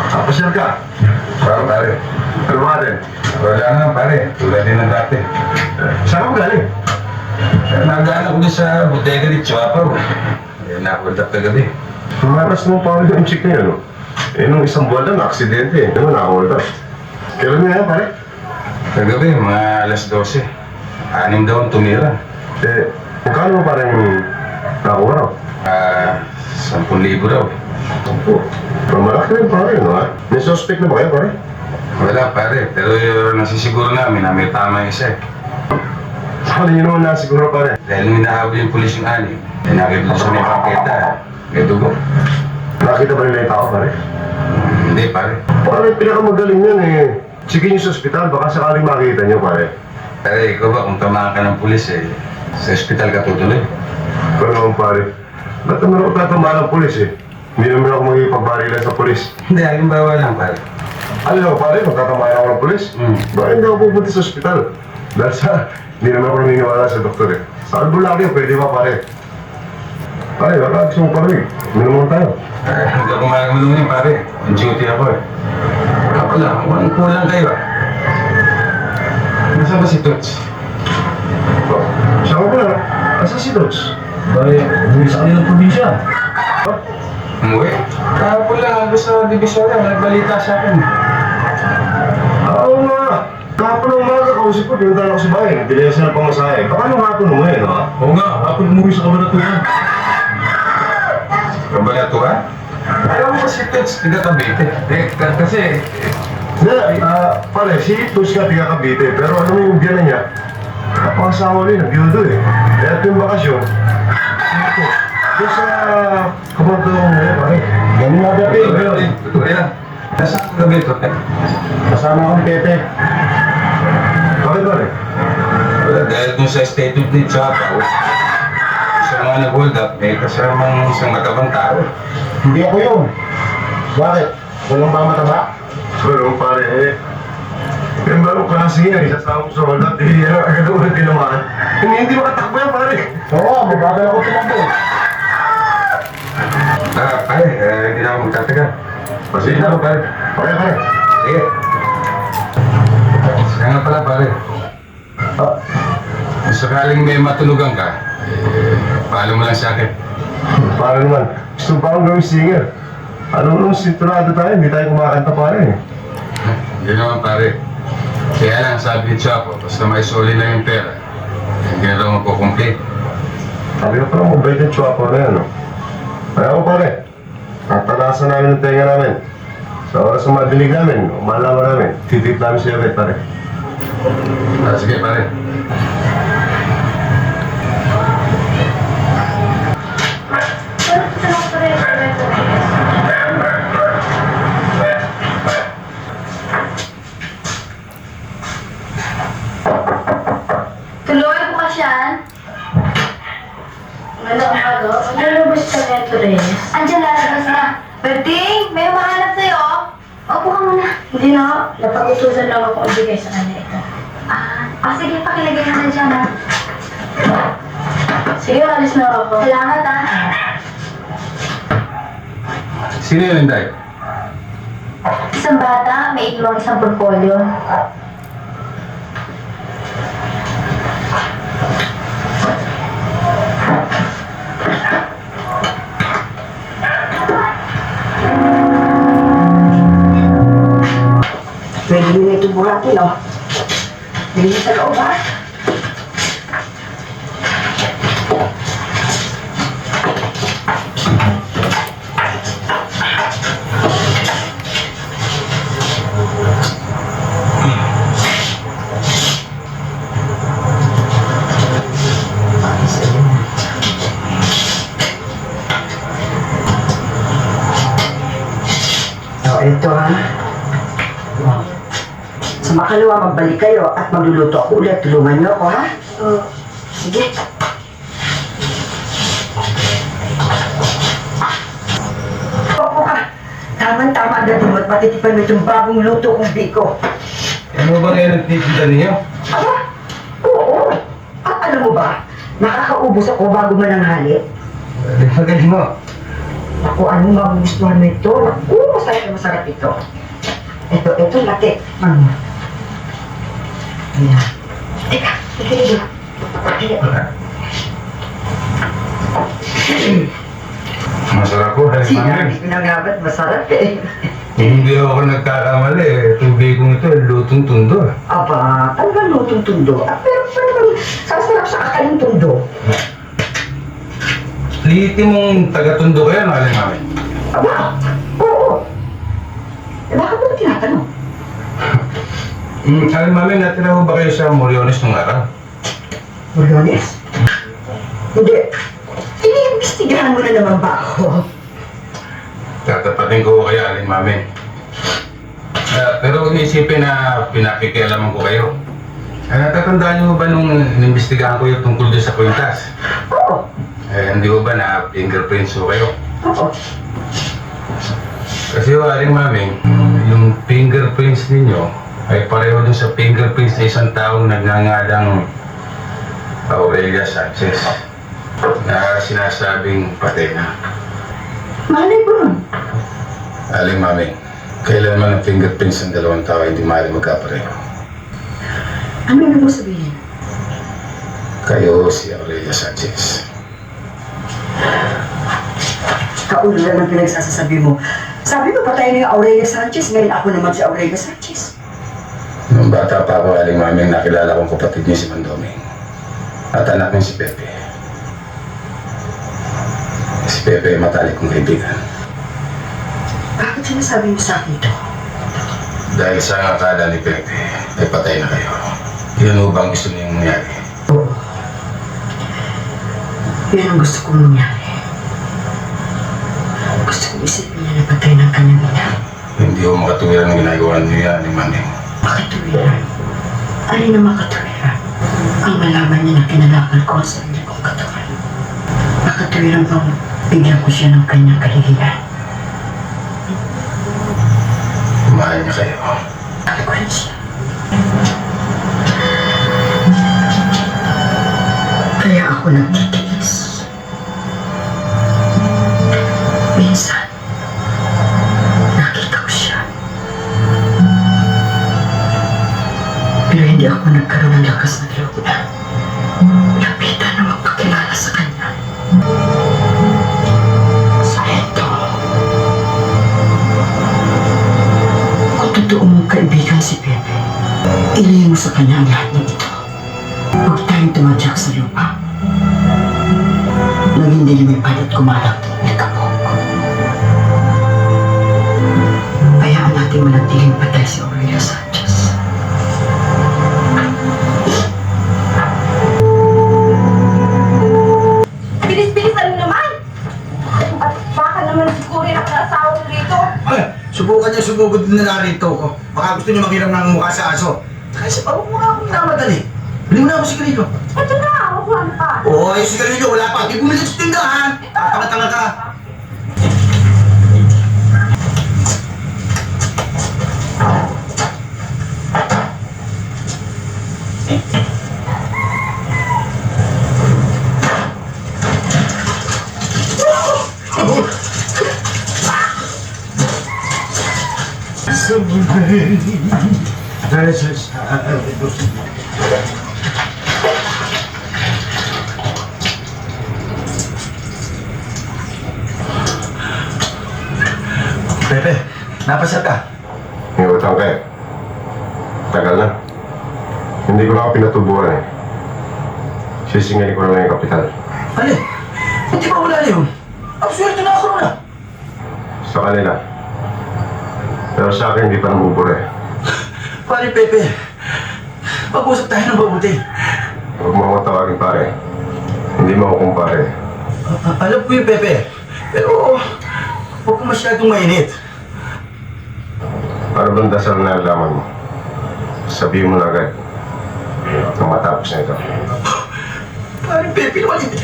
Pasyal ka. Parang pare. Ano ba din? Wala nga pare. Tulad din ng dati. Saan ka galing? Nagana ko din sa bodega ni Chuapaw. Nakulap ka gabi. Tumaras mo pa ulit yung chick na yun, no? Nung isang buwan lang, aksidente eh. Ano, nakakulta. Kailan na yan, pare? Kagabi, mga alas 12. 6 daw ang tumira. Magkano mo parang nakakuha raw? 10,000 daw. Opo. Malaki rin pare, no? May suspect na ba kayo, pare? Wala pare, pero nasisiguro namin na may tama yung isa eh. Ano yun naman nasiguro, pare? Dahil nung hinahabol yung pulis yung ali, nakita sa may paketa, may dugo. Nakita ba nila yung tao, pare? Hindi pare. Pare, pinakamagaling yan eh. Sige niyo sa ospital, baka sakaling makita niyo, pare. Pare, ikaw ba kung tamaan ka ng pulis eh, sa ospital ka tutuloy? Pero naman, pare, ba't naman ako tatamaan ng pulis eh? Hindi naman ako magigipag-barilan sa pulis. Hindi, halimbawa lang pare. Alam mo, pare, magtatamaan ako ng pulis? Bakit hindi ako pupunta sa ospital? Dahil sa, hindi naman ako naniniwala sa doktor eh. Sa albulakyo, pwede ba, pare? Pare, baka gusto mo pare. Minumon tayo. Hindi ako magagalong yun pare. On duty ako eh. Ako lang, walang kulang kayo ah. Nasaan ba si Toots? Oh, siya ko pala. Asa si Dodge? Bari, umuwi sa kanilang probinsya. Umuwi? Kahapon lang, ando sa Divisoria. Nagbalita sa akin. Oo nga. Kahapon ng umaga, kausap ko, pinuntahan ako sa bahay. Nagdilaya siya ng pamasahe. Baka nung hapon umuwi, no? Oo nga, hapon umuwi sa kabanatuan. Kabalato ka? Alam mo ba si Toots, tiga Cavite? Kasi... Hindi, pare, si Dodge ka tiga Cavite. Pero ano mo yung biyanan niya? Napangasawa rin, nag-yudo eh. Kaya ito yung bakasyon. Dito. Doon sa kabanatuan mo, pare. Ganun nga dati, pero Totoo yan. Nasaan ka gabi ito? kasama akong Pepe. Bakit, pare? Wala, dahil dun sa statement ni Chapaw, sa mga nag-hold up, may kasamang isang matabang tao. Hindi ako yun. Bakit? Walang ba mataba? Pero pare, yung barong klase yan, isasama ko sa waldat, agad ako na tinamaan. Hindi makatakbo yan, pare. Oo, mabagal ako tumakbo. Pare, hindi na ako magtataga. Sige na, pare. Pare, pare. Sige. Kaya nga pala pare, kung sakaling may matulugan ka, paalam mo lang sa akin. Para naman, gusto pa akong gawing singer. Ano nung sinturado tayo, hindi tayo kumakanta, pare. Hindi naman pare. Kaya lang sabi ni Chapo, basta may soli lang yung pera, hindi na daw magkukumplate. Sabi ko pala, mabait yung chwapo na yan, no? Kaya ako, pare, tatalasan namin ang tenga namin. Sa oras ng madilig namin, umalaman namin, titip namin siya ulit, pare. Sige pare. Tuloy, bukas yan. Ano ang bago? Nalabas ka kaya, Torres? Andiyan, lalabas na. Berting, may mahanap sa'yo. Opo ka muna. Hindi na. Napag-utusan lang ako ibigay sa kanya ito. Sige, pakilagay na na dyan, ha. Sige, alis na ako. Salamat, ha. Sino yun, Day? Isang bata, may iwang isang portfolio. Pwede nyo ito buhatin, no? Pwede sa loob, ha? Ito, ha? Sa makalawa, magbalik kayo at magluluto ako ulit. Tulungan niyo ako, ha? Sige. Opo ka. Tama-tama dating mo at matitipan mo itong bagong luto kong biko. Ano ba kayo nagtitita ninyo? Aba? Oo. Alam mo ba? Nakakaubos ako bago mananghali. Magaling mo. Ako, ano magugustuhan mo ito? Naku, masarap ito. Ito, laki. Ayan. Teka, dito. Masarap po, Aling Mami. Sinabi ko na nga ba't masarap eh. Hindi ako nagkakamali eh. Tubig kong ito, lutong tundo. Aba, talagang lutong tundo. Pero sasarap sa akaling tundo. Liti mong taga-tundo kayo, no, Aling Mami? Aba, oo. Eh, bakit mo tinatanong? Aling Mami, natira mo ba kayo sa Moriones nung araw? Moriones? Hindi. Iniimbestigahan mo na naman ba ako? Tatapatin ko kayo, Aling Mami. Pero inisipin na pinakikialaman ko kayo. Natatandaan niyo ba nung inimbestigahan ko yung tungkol doon sa kwintas? Oo. Hindi ko ba na fingerprints ko kayo? Oo. Kasi Aling Mami, yung fingerprints ninyo ay pareho dun sa fingerprints na isang taong nagngangalang Aurelia Sanchez na sinasabing patay na. Malay ko nun. Aling Mami, kailanman ang fingerprints ng dalawang tao hindi maaaring magkapareho. Ano ibig mo sabihin? Kayo si Aurelia Sanchez. Kaulo lang ang pinagsasasabi mo. Sabi mo, patay na yung Aurelia Sanchez. Ngayon ako naman si Aurelia Sanchez. Nung bata pa ako, Aling Mami, nakilala kong kapatid niyo si Mandoming. At anak niya si Pepe. Si Pepe ay matalik kong kaibigan. Bakit sinasabi mo sa akin ito? Dahil sa akala ni Pepe, ay patay na kayo. Yun ho bang gusto niyong mangyari? Oo. Yun ang gusto kong mangyari. Gusto kong isipin niya na patay ng kanyang ina. Hindi ho makatuwiran ang ginagawa niyo yan, Aling Mami. Makatuwiran? Alin na makatuwiran? Ang malaman niya na kinalakal ko sa sarili kong katawan. Makatuwiran bang bigyan ko siya ng kanyang kahihiyan? Mahal niya kayo. Mahal ko rin siya. Kaya ako nagtitiis. Minsan, nakita ko siya. Pero hindi ako nagkaroon ng lakas ng loob na lapitan na magpakilala sa kanya. Sa ito, kung totoo mong kaibigan si Pepe, ilihim mo sa kanya ang lahat ng ito. Huwag tayong tumadyak sa lupa. Naging lumipad at kumalat ng kapok. Hayaan natin manatiling patay si Aurelia Sanchez. Bilis-bilis, ano naman? At baka naman siguro yung asawa ko dito. Ay, subukan niya sumugod na narito ko. Baka gusto niyo maghiram ng mukha sa aso. Kasi huwag mo nga akong namadali. Bili mo na ako sigarilyo. Ito na, ako lang pa. Oo, yung sigarilyo wala pa. Di bumili sa tindahan. Tanga-tanga ka. Pepe, napasya ka. May utang ka eh. Tagal na. Hindi ko na ako pinatubuhan eh. Sisingilin ko na lang yung kapital. Ano? Hindi ba wala na yun? Absuelto na ako na. Sa kanila. Pero sa akin, hindi pa nabubura eh. Pare Pepe, pag-usap tayo ng mabuti. Huwag mo akong tawagin pare. Hindi mo ako kumpare. Alam ko yung Pepe, pero huwag ko masyadong mainit. Para bang dasal na nalaman mo? Sabihin mo na agad. Nang matapos na ito. Pare Pepe, naman hindi.